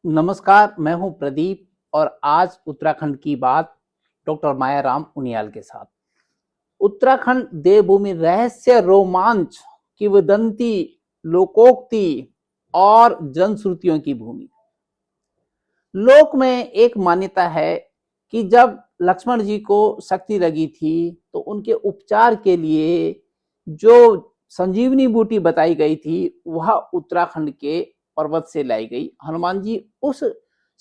नमस्कार, मैं हूं प्रदीप और आज उत्तराखंड की बात डॉक्टर मायाराम उनियाल के साथ। उत्तराखंड देवभूमि रहस्य रोमांच किंवदंती लोकोक्ति और जनश्रुतियों की भूमि। लोक में एक मान्यता है कि जब लक्ष्मण जी को शक्ति लगी थी तो उनके उपचार के लिए जो संजीवनी बूटी बताई गई थी वह उत्तराखंड के पर्वत से लाई गई। हनुमान जी उस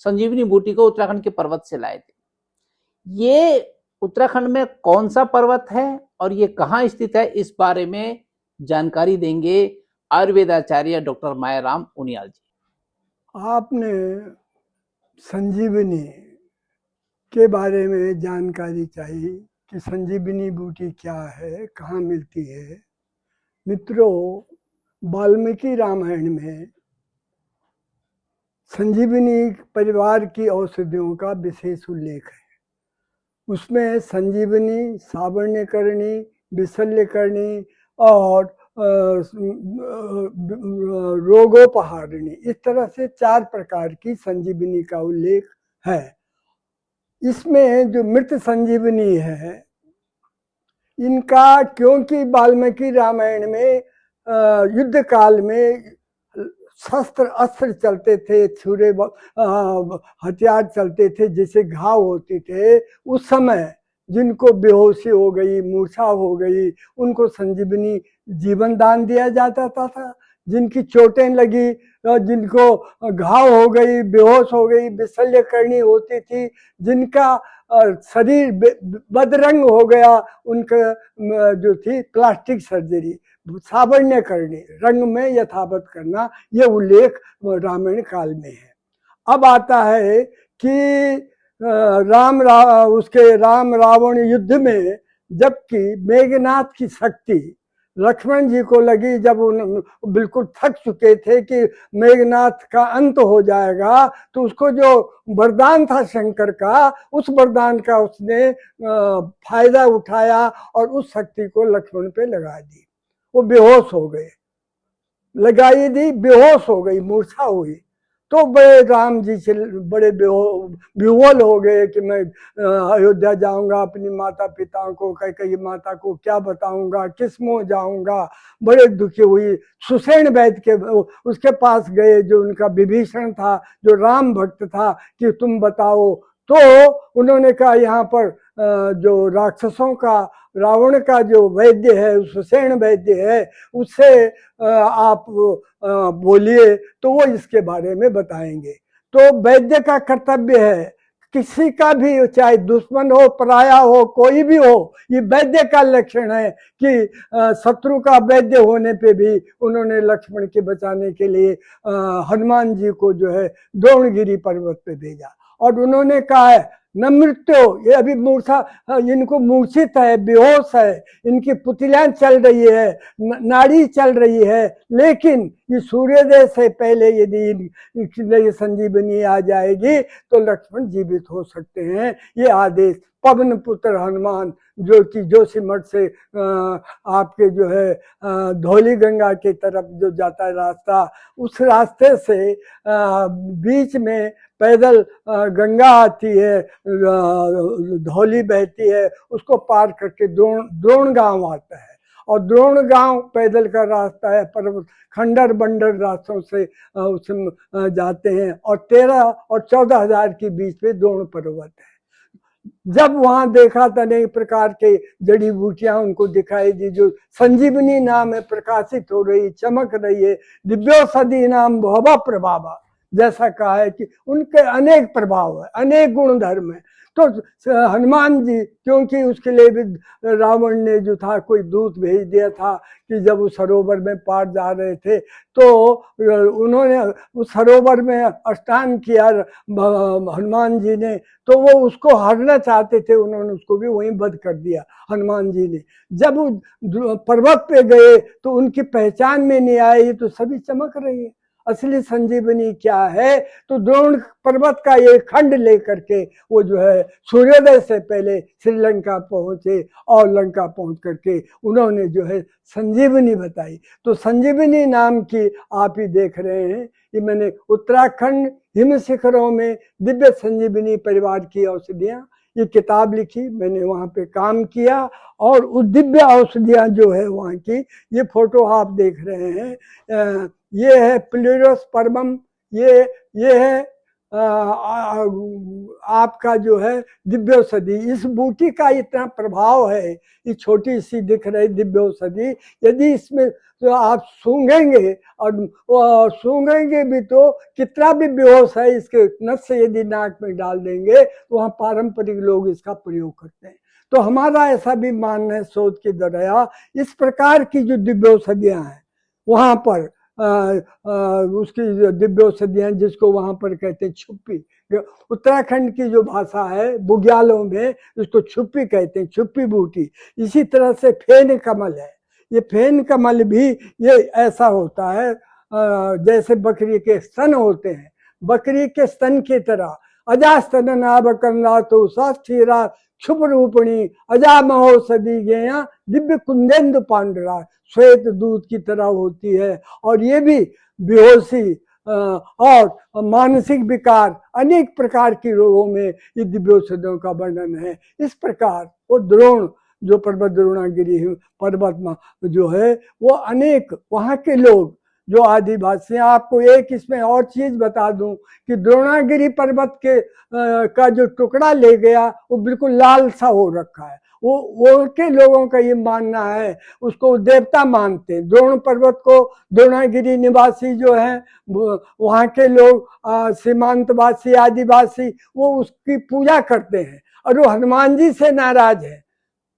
संजीवनी बूटी को उत्तराखंड के पर्वत से लाए थे। ये उत्तराखंड में कौन सा पर्वत है और ये कहाँ स्थित है, इस बारे में जानकारी देंगे आयुर्वेदाचार्य डॉक्टर मायाराम उनियाल जी। आपने संजीवनी के बारे में जानकारी चाहिए कि संजीवनी बूटी क्या है, कहाँ मिलती है। मित्रों, वाल्मीकि रामायण में संजीवनी परिवार की औषधियों का विशेष उल्लेख है। उसमें संजीवनी, सावर्ण्यकरणी, विशल्यकरणी और रोगोपहारिणी, इस तरह से 4 प्रकार की संजीवनी का उल्लेख है। इसमें जो मृत संजीवनी है, इनका क्योंकि वाल्मीकि रामायण में युद्ध काल में शस्त्र अस्त्र चलते थे, छुरे हथियार चलते थे, जैसे घाव होते थे, उस समय जिनको बेहोशी हो गई, मूर्छा हो गई, उनको संजीवनी जीवन दान दिया जाता था। जिनकी चोटें लगी, जिनको घाव हो गई, बेहोश हो गई, विशल्य करनी होती थी, जिनका शरीर बदरंग हो गया, उनका जो थी प्लास्टिक सर्जरी, सावर्ण्य करनी, रंग में यथावत करना, ये उल्लेख रामायण काल में है। अब आता है कि राम रावण युद्ध में जबकि मेघनाथ की शक्ति लक्ष्मण जी को लगी, जब उन बिल्कुल थक चुके थे कि मेघनाथ का अंत हो जाएगा, तो उसको जो वरदान था शंकर का, उस वरदान का उसने फायदा उठाया और उस शक्ति को लक्ष्मण पे लगा दी। वो बेहोश हो गए, लगाई दी, बेहोश हो गई, मूर्छा हुई। तो बड़े राम जी से बड़े विह्वल हो गए कि मैं अयोध्या जाऊंगा, अपनी माता पिता को, कैकेयी माता को क्या बताऊंगा, किस मुंह जाऊंगा। बड़े दुखी हुई। सुषेण वैद्य के उसके पास गए, जो उनका विभीषण था, जो राम भक्त था, कि तुम बताओ। तो उन्होंने कहा यहाँ पर जो राक्षसों का, रावण का जो वैद्य है, सुषेण वैद्य है, उससे आप बोलिए तो वो इसके बारे में बताएंगे। तो वैद्य का कर्तव्य है, किसी का भी, चाहे दुश्मन हो, पराया हो, कोई भी हो, ये वैद्य का लक्षण है कि शत्रु का वैद्य होने पे भी उन्होंने लक्ष्मण के बचाने के लिए हनुमान जी को जो है द्रोणगिरी पर्वत पे भेजा। और उन्होंने कहा है न मृत्यु, ये अभी मूर्छा, इनको मूर्छित है, बेहोश है, इनकी पुतलियां चल रही है, नाड़ी चल रही है, लेकिन ये सूर्योदय से पहले यदि ये संजीवनी आ जाएगी तो लक्ष्मण जीवित हो सकते हैं। ये आदेश पवन पुत्र हनुमान, जो कि जोशीमठ से आपके जो है धौली गंगा की तरफ जो जाता है रास्ता, उस रास्ते से बीच में पैदल गंगा आती है, धौली बहती है, उसको पार करके द्रोण गांव आता है। और द्रोण गांव पैदल का रास्ता है, पर्वत खंडर बंडर रास्तों से उसमें जाते हैं, और 13 और 14 हजार के बीच में द्रोण पर्वत है। जब वहां देखा तो अनेक प्रकार के जड़ी बूटियां उनको दिखाई दी, जो संजीवनी नाम है, प्रकाशित हो रही, चमक रही है। दिव्योषधि नाम भवा प्रभावा, जैसा कहा है कि उनके अनेक प्रभाव है, अनेक गुण धर्म है। तो हनुमान जी, क्योंकि उसके लिए भी रावण ने जो था कोई दूत भेज दिया था कि जब वो सरोवर में पार जा रहे थे, तो उन्होंने उस सरोवर में स्नान किया हनुमान जी ने, तो वो उसको हरना चाहते थे, उन्होंने उसको भी वहीं वध कर दिया हनुमान जी ने। जब वो पर्वत पे गए तो उनकी पहचान में नहीं आई, तो सभी चमक रही है, असली संजीवनी क्या है, तो द्रोण पर्वत का ये खंड लेकर के वो जो है सूर्योदय से पहले श्रीलंका पहुंचे और लंका पहुंच करके उन्होंने जो है संजीवनी बताई। तो संजीवनी नाम की आप ही देख रहे हैं, ये मैंने उत्तराखंड हिम शिखरों में दिव्य संजीवनी परिवार की औषधियां, ये किताब लिखी, मैंने वहाँ पे काम किया और उस दिव्य औषधियाँ जो है वहाँ की, ये फोटो आप देख रहे हैं, ये है प्लूरोस्पर्मम, ये है आपका जो है दिव्य औषधि। इस बूटी का इतना प्रभाव है, ये छोटी सी दिख रही दिव्य औषधि, यदि इसमें तो आप सूंघेंगे और सूंघेंगे भी तो कितना भी बेहोश है, इसके नस से यदि नाक में डाल देंगे तो वहाँ पारंपरिक लोग इसका प्रयोग करते हैं। तो हमारा ऐसा भी मानना है शोध के दौरान, इस प्रकार की जो दिव्य औषधियाँ हैं वहाँ पर उसकी जो दिव्य औषधियाँ जिसको वहाँ पर कहते हैं छुप्पी, उत्तराखंड की जो भाषा है बुग्यालों में उसको छुप्पी कहते हैं, छुप्पी बूटी। इसी तरह से फेन कमल है, ये फेन कमल भी ये ऐसा होता है जैसे बकरी के स्तन होते हैं, बकरी के स्तन की तरह अजा स्तन नाभ कंदा तो साक्षीरा क्षुप रूपणी अजा महोषधि गेया दिव्य कुंदेन्दु पांडुरा, श्वेत दूध की तरह होती है। और ये भी बेहोशी और मानसिक विकार अनेक प्रकार के रोगों में ये दिव्य औषधियों का वर्णन है। इस प्रकार वो द्रोण जो पर्वत द्रोणागिरी पर्वत में जो है वो अनेक वहाँ के लोग जो आदिवासी, आपको एक इसमें और चीज बता दूं कि द्रोणागिरी पर्वत के का जो टुकड़ा ले गया वो बिल्कुल लाल सा हो रखा है, वो के लोगों का ये मानना है, उसको देवता मानते हैं। द्रोण पर्वत को द्रोणागिरी निवासी जो हैं वहाँ के लोग सीमांतवासी आदिवासी वो उसकी पूजा करते हैं और वो हनुमान जी से नाराज है,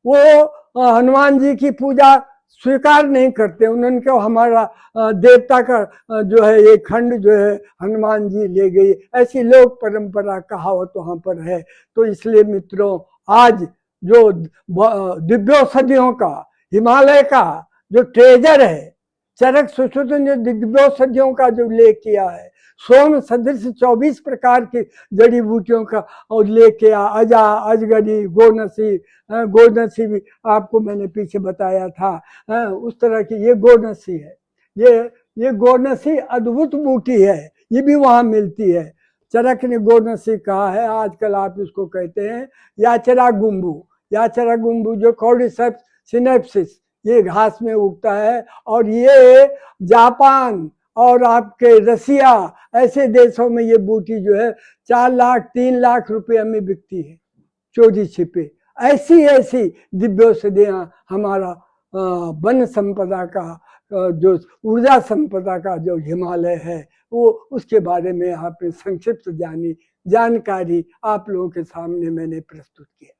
वो हनुमान जी की पूजा स्वीकार नहीं करते, उन्होंने हमारा देवता का जो है ये खंड जो है हनुमान जी ले गई, ऐसी लोक परंपरा कहावत वहाँ पर है। तो इसलिए मित्रों आज जो दिव्यौषधियों का हिमालय का जो ट्रेजर है, चरक सुश्रुतन जो दिव्यौषधियों का जो उल्लेख किया है, सोम सदृश 24 प्रकार की जड़ी बूटियों का उल्लेख किया, अजा अजगरी गोनसी भी आपको मैंने पीछे बताया था, उस तरह की ये गोनसी है, ये गोनसी अद्भुत बूटी है, ये भी वहां मिलती है। चरक ने गोनसी कहा है, आजकल आप इसको कहते हैं याचरा गुम्बू जो कॉर्डिसेप्स सिनेप्सिस, ये घास में उगता है और ये जापान और आपके रसिया ऐसे देशों में ये बूटी जो है 4 लाख 3 लाख रुपए में बिकती है चोरी छिपे। ऐसी दिव्य औषधियाँ हमारा वन संपदा का जो ऊर्जा संपदा का जो हिमालय है वो उसके बारे में आपने संक्षिप्त जानकारी आप लोगों के सामने मैंने प्रस्तुत किया।